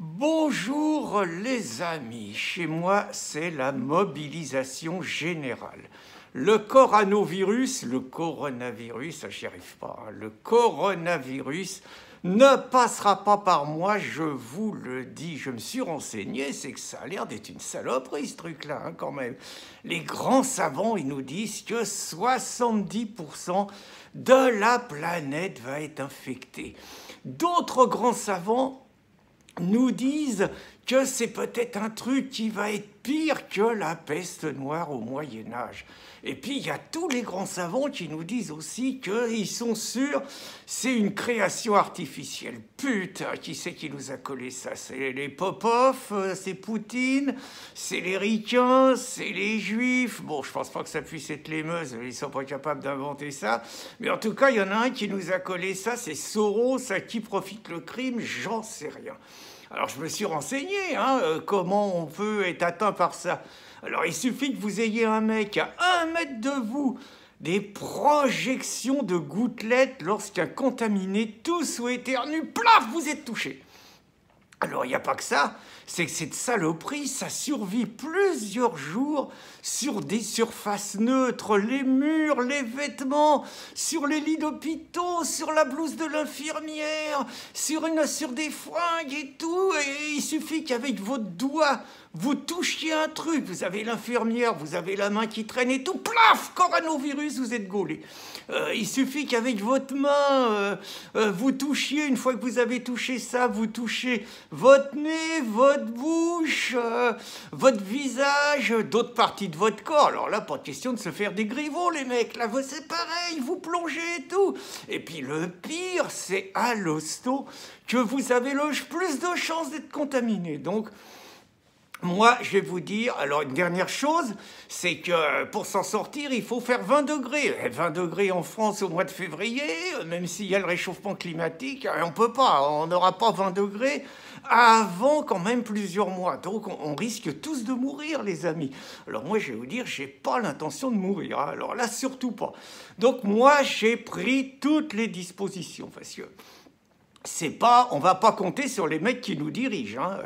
Bonjour les amis, chez moi c'est la mobilisation générale. Le coronavirus, j'y arrive pas, hein, le coronavirus ne passera pas par moi, je vous le dis. Je me suis renseigné, c'est que ça a l'air d'être une saloperie ce truc-là, hein, quand même. Les grands savants, ils nous disent que 70% de la planète va être infectée. D'autres grands savants nous disent que c'est peut-être un truc qui va être pire que la peste noire au Moyen-Âge. Et puis, il y a tous les grands savants qui nous disent aussi qu'ils sont sûrs c'est une création artificielle. Putain, qui c'est qui nous a collé ça? C'est les Popov, c'est Poutine, c'est les Ricains, c'est les Juifs. Bon, je pense pas que ça puisse être les Meuse, ils sont pas capables d'inventer ça. Mais en tout cas, il y en a un qui nous a collé ça, c'est Soros, à qui profite le crime, j'en sais rien. Alors, je me suis renseigné, comment on peut être atteint par ça. Alors, il suffit que vous ayez un mec à 1 mètre de vous, des projections de gouttelettes lorsqu'un contaminé tousse ou éternue, plaf, vous êtes touché. Alors, il n'y a pas que ça, c'est que cette saloperie, ça survit plusieurs jours sur des surfaces neutres, les murs, les vêtements, sur les lits d'hôpitaux, sur la blouse de l'infirmière, sur des fringues et tout. Et il suffit qu'avec votre doigt, vous touchiez un truc, vous avez l'infirmière, vous avez la main qui traîne et tout, plaf, coronavirus, vous êtes gaulé. Il suffit qu'avec votre main, vous touchiez, une fois que vous avez touché ça, vous touchez votre nez, votre bouche, votre visage, d'autres parties de votre corps. Alors là, pas de question de se faire des griveaux, les mecs. Là, c'est pareil, vous plongez et tout. Et puis le pire, c'est à l'hosto que vous avez le plus de chances d'être contaminé. Donc, moi, je vais vous dire, alors une dernière chose, c'est que pour s'en sortir, il faut faire 20 degrés. 20 degrés en France au mois de février, même s'il y a le réchauffement climatique, on peut pas, on n'aura pas 20 degrés avant quand même plusieurs mois. Donc on risque tous de mourir, les amis. Alors moi, je vais vous dire, j'ai pas l'intention de mourir, hein. Alors là, surtout pas. Donc moi, j'ai pris toutes les dispositions, parce que on va pas compter sur les mecs qui nous dirigent, hein.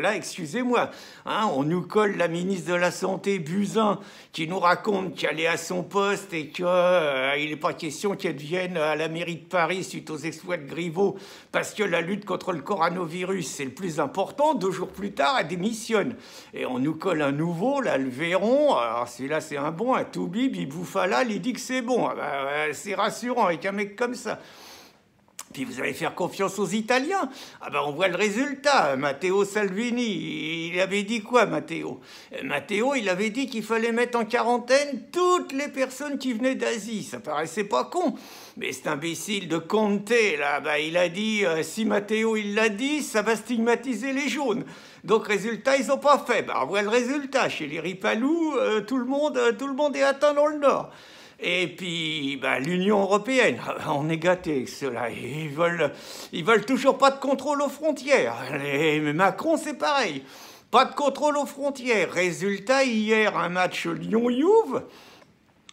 Là, excusez-moi, hein, on nous colle la ministre de la Santé, Buzyn, qui nous raconte qu'elle est à son poste et qu'il n'est pas question qu'elle vienne à la mairie de Paris suite aux exploits de Griveaux, parce que la lutte contre le coronavirus, c'est le plus important. 2 jours plus tard, elle démissionne. Et on nous colle un nouveau, là, le Véron. Alors celui-là, c'est un bon, un Toubib, il bouffe à l'âle, il dit que c'est bon. C'est rassurant avec un mec comme ça. Puis vous allez faire confiance aux Italiens. Ah ben on voit le résultat. Matteo Salvini, il avait dit quoi, Matteo? Matteo, il avait dit qu'il fallait mettre en quarantaine toutes les personnes qui venaient d'Asie. Ça paraissait pas con. Mais cet imbécile de Conte, là, ben, il a dit, si Matteo il l'a dit, ça va stigmatiser les jaunes. Donc résultat, ils n'ont pas fait. Ben, on voit le résultat. Chez les Ripalous, tout le monde est atteint dans le Nord. Et puis, bah, l'Union européenne, on est gâtés avec cela. Ils veulent toujours pas de contrôle aux frontières. Macron, c'est pareil. Pas de contrôle aux frontières. Résultat, hier, un match Lyon-Juve,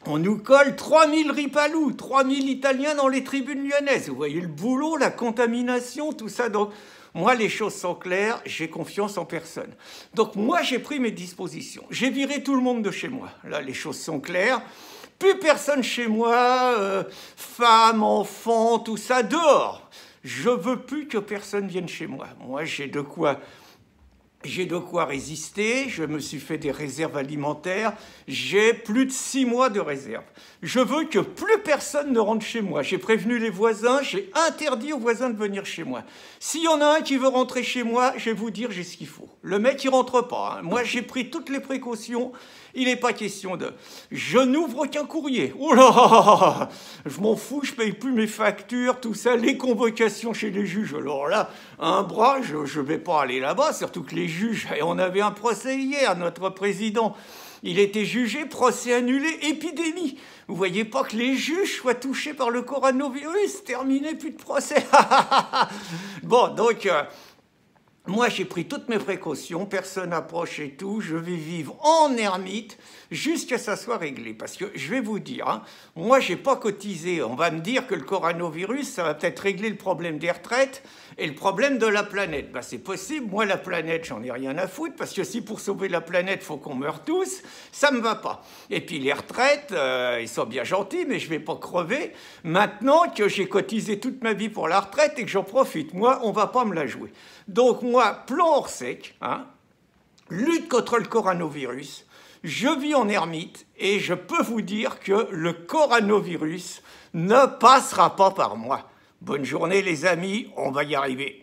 on nous colle 3000 Ripalous, 3000 Italiens dans les tribunes lyonnaises. Vous voyez le boulot, la contamination, tout ça. Donc, moi, les choses sont claires, j'ai confiance en personne. Donc, moi, j'ai pris mes dispositions. J'ai viré tout le monde de chez moi. Là, les choses sont claires. Plus personne chez moi, femmes, enfants, tout ça, dehors. Je veux plus que personne vienne chez moi. Moi, j'ai de quoi résister, je me suis fait des réserves alimentaires, j'ai plus de 6 mois de réserve. Je veux que plus personne ne rentre chez moi. J'ai prévenu les voisins, j'ai interdit aux voisins de venir chez moi. S'il y en a un qui veut rentrer chez moi, je vais vous dire, j'ai ce qu'il faut. Le mec, il rentre pas, hein. Moi, j'ai pris toutes les précautions. Il n'est pas question de... Je n'ouvre aucun courrier. Oh là, je m'en fous, je paye plus mes factures, tout ça, les convocations chez les juges. Alors là, un bras, je ne vais pas aller là-bas, surtout que les juges... Et on avait un procès hier, notre président, il était jugé, procès annulé, épidémie. Vous voyez pas que les juges soient touchés par le coronavirus, terminé, plus de procès. Bon, donc... Moi, j'ai pris toutes mes précautions, personne n'approche et tout, je vais vivre en ermite jusqu'à ce que ça soit réglé. Parce que je vais vous dire, hein, moi, j'ai pas cotisé. On va me dire que le coronavirus, ça va peut-être régler le problème des retraites et le problème de la planète. Ben, c'est possible. Moi, la planète, j'en ai rien à foutre, parce que si pour sauver la planète, il faut qu'on meure tous, ça me va pas. Et puis les retraites, ils sont bien gentils, mais je vais pas crever. Maintenant que j'ai cotisé toute ma vie pour la retraite et que j'en profite, moi, on va pas me la jouer. Donc moi, plan hors sec, hein, lutte contre le coronavirus, je vis en ermite et je peux vous dire que le coronavirus ne passera pas par moi. Bonne journée les amis, on va y arriver.